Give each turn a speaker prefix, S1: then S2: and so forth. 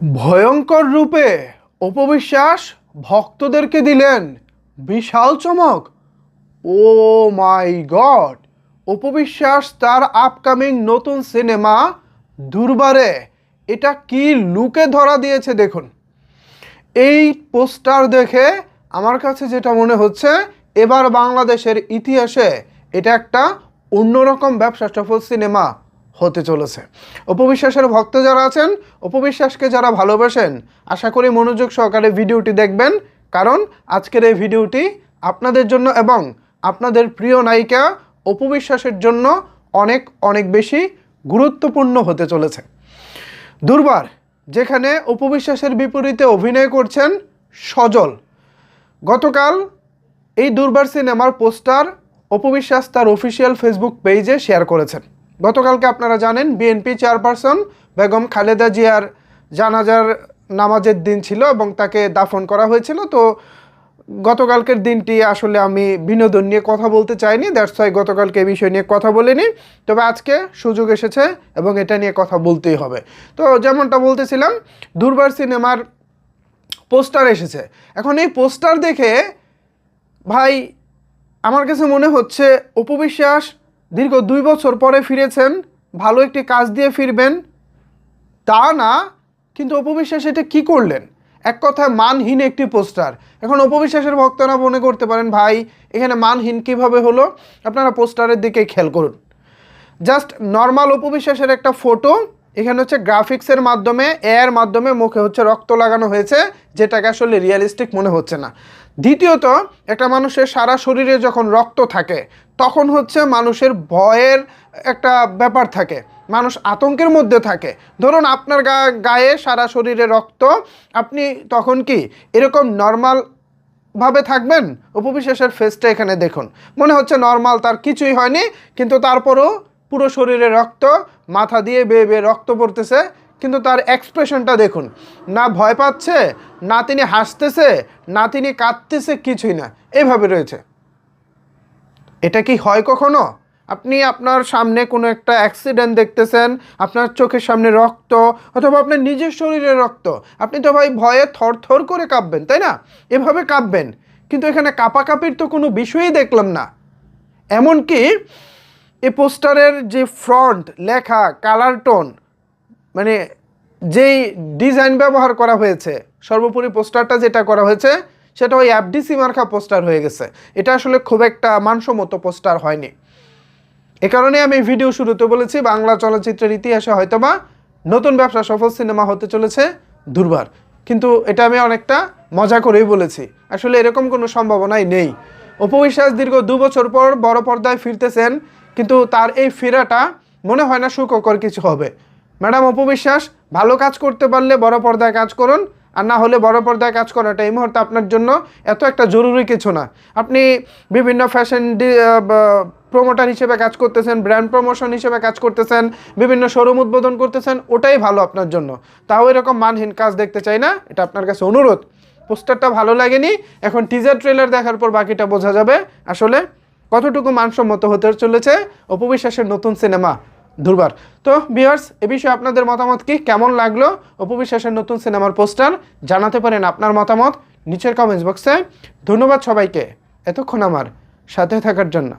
S1: ভয়ঙ্কর রূপে অপবিশ্বাস ভক্তদেরকে দিলেন বিশাল চমক। ও মাই গড! অপবিশ্বাস তার আপকামিং নতুন সিনেমা দুর্বারে এটা কি লুকে ধরা দিয়েছে দেখুন। এই পোস্টার দেখে আমার কাছে যেটা মনে হচ্ছে, এবার বাংলাদেশের ইতিহাসে এটা একটা অন্যরকম ব্যবসা সফল সিনেমা হতে চলেছে। অপবিশ্বাসের ভক্ত যারা আছেন, অপবিশ্বাসকে যারা ভালোবাসেন, আশা করি মনোযোগ সহকারে ভিডিওটি দেখবেন, কারণ আজকের এই ভিডিওটি আপনাদের জন্য এবং আপনাদের প্রিয় নায়িকা অপবিশ্বাসের জন্য অনেক অনেক বেশি গুরুত্বপূর্ণ হতে চলেছে। দুর্বার, যেখানে অপবিশ্বাসের বিপরীতে অভিনয় করছেন সজল। গতকাল এই দুর্বার সিনেমার পোস্টার অপবিশ্বাস তার অফিসিয়াল ফেসবুক পেজে শেয়ার করেছেন। গতকালকে আপনারা জানেন বিএনপি চেয়ারপারসন বেগম খালেদা জিয়ার জানাজার নামাজের দিন ছিল এবং তাকে দাফন করা হয়েছিল। তো গতকালকের দিনটি আসলে আমি বিনোদন নিয়ে কথা বলতে চাইনি, দ্যাটস ওয়াই গতকালকে এই বিষয় নিয়ে কথা বলিনি। তবে আজকে সুযোগ এসেছে এবং এটা নিয়ে কথা বলতেই হবে। তো যেমনটা বলতেছিলাম, দুর্বার সিনেমার পোস্টার এসেছে। এখন এই পোস্টার দেখে ভাই আমার কাছে মনে হচ্ছে অপবিশ্বাস দীর্ঘ 2 বছর পরে ফিরেছেন, ভালো একটি কাজ দিয়ে ফিরবেন তা না, কিন্তু অপবিশ্বাস এটা কী করলেন? এক কথায় মানহীন একটি পোস্টার। এখন অপবিশ্বাসের ভক্তরা মনে করতে পারেন ভাই এখানে মানহীন কীভাবে হলো? আপনারা পোস্টারের দিকে খেয়াল করুন। জাস্ট নর্মাল অপবিশ্বাসের একটা ফটো, এখানে হচ্ছে গ্রাফিক্সের মাধ্যমে, এর মাধ্যমে মুখে হচ্ছে রক্ত লাগানো হয়েছে, যেটাকে আসলে রিয়েলিস্টিক মনে হচ্ছে না। দ্বিতীয়ত, একটা মানুষের সারা শরীরে যখন রক্ত থাকে তখন হচ্ছে মানুষের ভয়ের একটা ব্যাপার থাকে, মানুষ আতঙ্কের মধ্যে থাকে। ধরুন আপনার গায়ে সারা শরীরে রক্ত, আপনি তখন কি এরকম নর্মাল ভাবে থাকবেন? অপবিশ্বাসের ফেসটা এখানে দেখুন, মনে হচ্ছে নর্মাল, তার কিছুই হয়নি, কিন্তু তারপরও পুরো শরীরে রক্ত, মাথা দিয়ে বেয়ে বেয়ে রক্ত পড়তেছে, কিন্তু তার এক্সপ্রেশনটা দেখুন, না ভয় পাচ্ছে, না তিনি হাসতেছে, না তিনি কাঁদতেছে, কিছুই না, এইভাবে রয়েছে। এটা কি হয় কখনো? আপনি আপনার সামনে কোনো একটা অ্যাক্সিডেন্ট দেখতেছেন, আপনার চোখের সামনে রক্ত, অথবা আপনার নিজের শরীরে রক্ত, আপনি তো ভাই ভয়ে থরথর করে কাঁপবেন, তাই না? এভাবে কাঁপবেন, কিন্তু এখানে কাঁপাকাঁপির তো কোনো বিষয়ই দেখলাম না। এমনকি এই পোস্টারের যে ফ্রন্ট লেখা, কালার টোন, মানে যেই ডিজাইন ব্যবহার করা হয়েছে, সর্বোপরি পোস্টারটা যেটা করা হয়েছে সেটা ওই এফডিসি মার্কা পোস্টার হয়ে গেছে। এটা আসলে খুব একটা মানসম্মত পোস্টার হয়নি। এ কারণে আমি ভিডিও শুরুতে বলেছি বাংলা চলচ্চিত্রের ইতিহাসে হয়তোবা নতুন ব্যবসা সফল সিনেমা হতে চলেছে দুর্বার, কিন্তু এটা আমি অনেকটা মজা করেই বলেছি, আসলে এরকম কোনো সম্ভাবনাই নেই। অপবিশ্বাস দীর্ঘ 2 বছর পর বড় পর্দায় ফিরতেছেন, কিন্তু তার এই ফেরাটা মনে হয় না সুখকর কিছু হবে। ম্যাডাম অপবিশ্বাস, ভালো কাজ করতে পারলে বড় পর্দায় কাজ করুন, আর না হলে বড় পর্দায় কাজ করাটা এই মুহূর্তে আপনার জন্য এত একটা জরুরি কিছু না। আপনি বিভিন্ন ফ্যাশন প্রমোটার হিসেবে কাজ করতেছেন, ব্র্যান্ড প্রমোশন হিসেবে কাজ করতেছেন, বিভিন্ন শোরুম উদ্বোধন করতেছেন, ওটাই ভালো আপনার জন্য। তাও এরকম মানহীন কাজ দেখতে চাই না, এটা আপনার কাছে অনুরোধ। পোস্টারটা ভালো লাগেনি, এখন টিজার ট্রেলার দেখার পর বাকিটা বোঝা যাবে আসলে কতটুকু মানসম্মত হতে চলেছে অপবিশ্বাসের নতুন সিনেমা দুর্বার। তো ভিউয়ার্স, এ বিষয়ে আপনাদের মতামত কি, কেমন লাগলো অপবিশ্বাসের নতুন সিনেমার পোস্টার? জানাতে পারেন আপনার মতামত নিচের কমেন্টস বক্সে। ধন্যবাদ সবাইকে এতক্ষণ আমার সাথে থাকার জন্য।